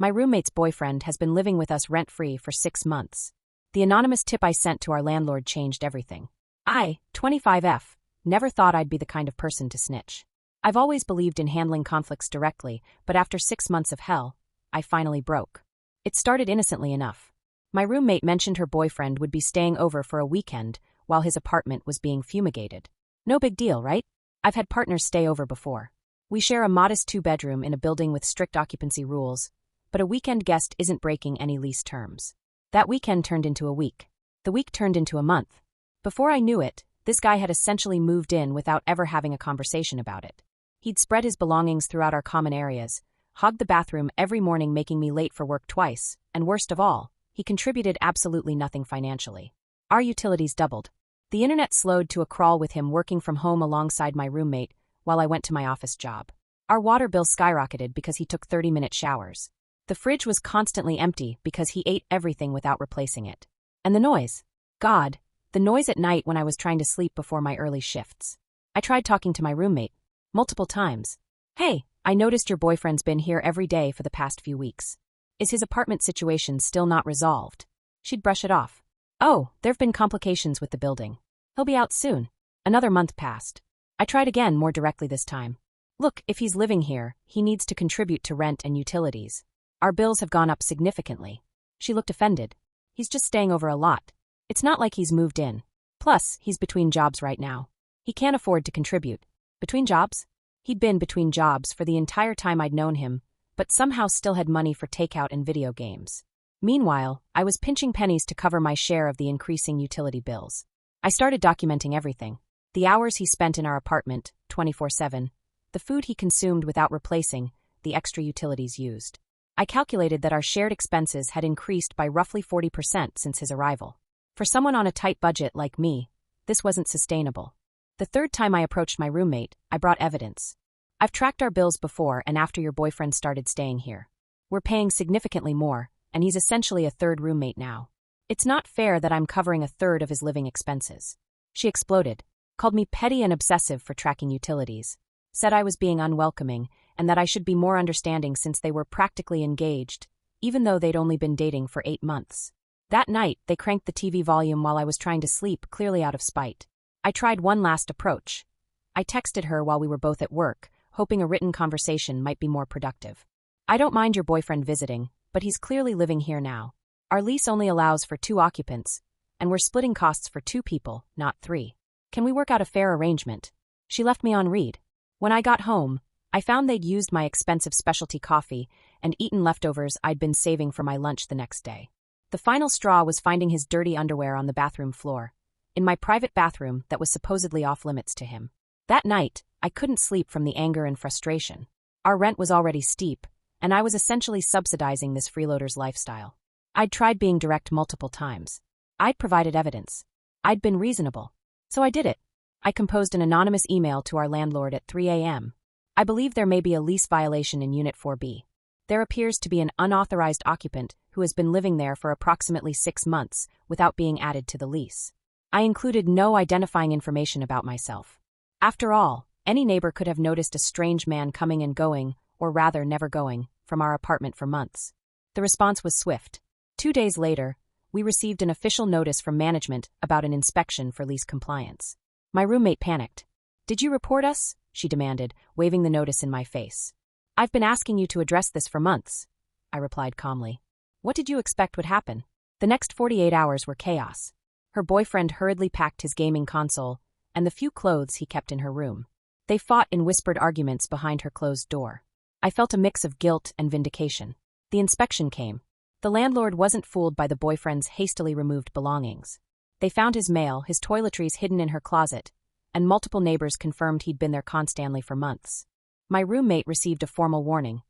My roommate's boyfriend has been living with us rent-free for 6 months. The anonymous tip I sent to our landlord changed everything. I, 25F, never thought I'd be the kind of person to snitch. I've always believed in handling conflicts directly, but after 6 months of hell, I finally broke. It started innocently enough. My roommate mentioned her boyfriend would be staying over for a weekend while his apartment was being fumigated. No big deal, right? I've had partners stay over before. We share a modest 2-bedroom in a building with strict occupancy rules, but a weekend guest isn't breaking any lease terms. That weekend turned into a week. The week turned into a month. Before I knew it, this guy had essentially moved in without ever having a conversation about it. He'd spread his belongings throughout our common areas, hogged the bathroom every morning, making me late for work twice, and worst of all, he contributed absolutely nothing financially. Our utilities doubled. The internet slowed to a crawl with him working from home alongside my roommate while I went to my office job. Our water bill skyrocketed because he took 30-minute showers. The fridge was constantly empty because he ate everything without replacing it. And the noise. God, the noise at night when I was trying to sleep before my early shifts. I tried talking to my roommate multiple times. Hey, I noticed your boyfriend's been here every day for the past few weeks. Is his apartment situation still not resolved? She'd brush it off. Oh, there've been complications with the building. He'll be out soon. Another month passed. I tried again, more directly this time. Look, if he's living here, he needs to contribute to rent and utilities. Our bills have gone up significantly. She looked offended. He's just staying over a lot. It's not like he's moved in. Plus, he's between jobs right now. He can't afford to contribute. Between jobs? He'd been between jobs for the entire time I'd known him, but somehow still had money for takeout and video games. Meanwhile, I was pinching pennies to cover my share of the increasing utility bills. I started documenting everything. The hours he spent in our apartment, 24/7, the food he consumed without replacing, the extra utilities used. I calculated that our shared expenses had increased by roughly 40% since his arrival. For someone on a tight budget like me, this wasn't sustainable. The third time I approached my roommate, I brought evidence. I've tracked our bills before and after your boyfriend started staying here. We're paying significantly more, and he's essentially a third roommate now. It's not fair that I'm covering a third of his living expenses. She exploded, called me petty and obsessive for tracking utilities, said I was being unwelcoming, and that I should be more understanding since they were practically engaged, even though they'd only been dating for 8 months. That night, they cranked the TV volume while I was trying to sleep, clearly out of spite. I tried one last approach. I texted her while we were both at work, hoping a written conversation might be more productive. I don't mind your boyfriend visiting, but he's clearly living here now. Our lease only allows for 2 occupants, and we're splitting costs for 2 people, not 3. Can we work out a fair arrangement? She left me on read. When I got home, I found they'd used my expensive specialty coffee and eaten leftovers I'd been saving for my lunch the next day. The final straw was finding his dirty underwear on the bathroom floor, in my private bathroom that was supposedly off-limits to him. That night, I couldn't sleep from the anger and frustration. Our rent was already steep, and I was essentially subsidizing this freeloader's lifestyle. I'd tried being direct multiple times. I'd provided evidence. I'd been reasonable. So I did it. I composed an anonymous email to our landlord at 3 a.m. I believe there may be a lease violation in Unit 4B. There appears to be an unauthorized occupant who has been living there for approximately 6 months without being added to the lease. I included no identifying information about myself. After all, any neighbor could have noticed a strange man coming and going, or rather never going, from our apartment for months. The response was swift. 2 days later, we received an official notice from management about an inspection for lease compliance. My roommate panicked. "Did you report us?" she demanded, waving the notice in my face. "I've been asking you to address this for months," I replied calmly. What did you expect would happen? The next 48 hours were chaos. Her boyfriend hurriedly packed his gaming console and the few clothes he kept in her room. They fought in whispered arguments behind her closed door. I felt a mix of guilt and vindication. The inspection came. The landlord wasn't fooled by the boyfriend's hastily removed belongings. They found his mail, his toiletries hidden in her closet, and multiple neighbors confirmed he'd been there constantly for months. My roommate received a formal warning.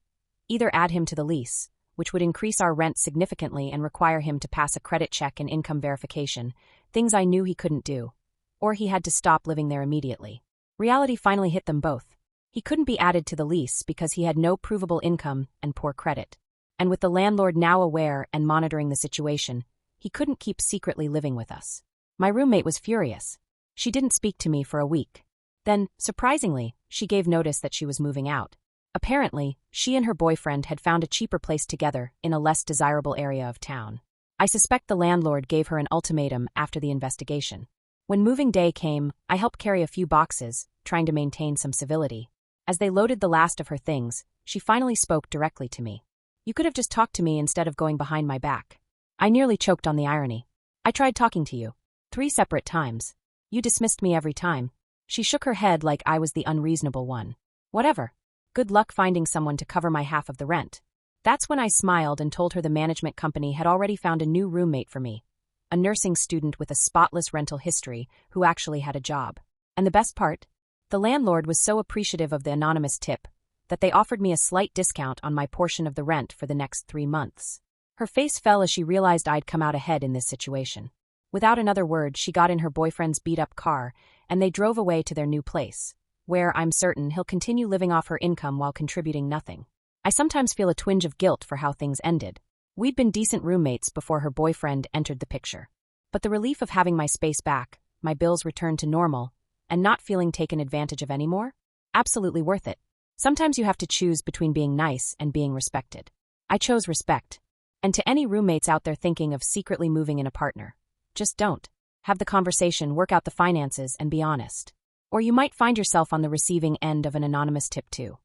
Either add him to the lease, which would increase our rent significantly and require him to pass a credit check and income verification, things I knew he couldn't do, or he had to stop living there immediately. Reality finally hit them both. He couldn't be added to the lease because he had no provable income and poor credit. And with the landlord now aware and monitoring the situation, he couldn't keep secretly living with us. My roommate was furious. She didn't speak to me for a week. Then, surprisingly, she gave notice that she was moving out. Apparently, she and her boyfriend had found a cheaper place together in a less desirable area of town. I suspect the landlord gave her an ultimatum after the investigation. When moving day came, I helped carry a few boxes, trying to maintain some civility. As they loaded the last of her things, she finally spoke directly to me. "You could have just talked to me instead of going behind my back." I nearly choked on the irony. "I tried talking to you 3 separate times. You dismissed me every time." She shook her head like I was the unreasonable one. "Whatever. Good luck finding someone to cover my half of the rent." That's when I smiled and told her the management company had already found a new roommate for me, a nursing student with a spotless rental history who actually had a job. And the best part? The landlord was so appreciative of the anonymous tip that they offered me a slight discount on my portion of the rent for the next 3 months. Her face fell as she realized I'd come out ahead in this situation. Without another word, she got in her boyfriend's beat-up car, and they drove away to their new place, where I'm certain he'll continue living off her income while contributing nothing. I sometimes feel a twinge of guilt for how things ended. We'd been decent roommates before her boyfriend entered the picture. But the relief of having my space back, my bills returned to normal, and not feeling taken advantage of anymore? Absolutely worth it. Sometimes you have to choose between being nice and being respected. I chose respect. And to any roommates out there thinking of secretly moving in a partner, just don't. Have the conversation, work out the finances, and be honest. Or you might find yourself on the receiving end of an anonymous tip too.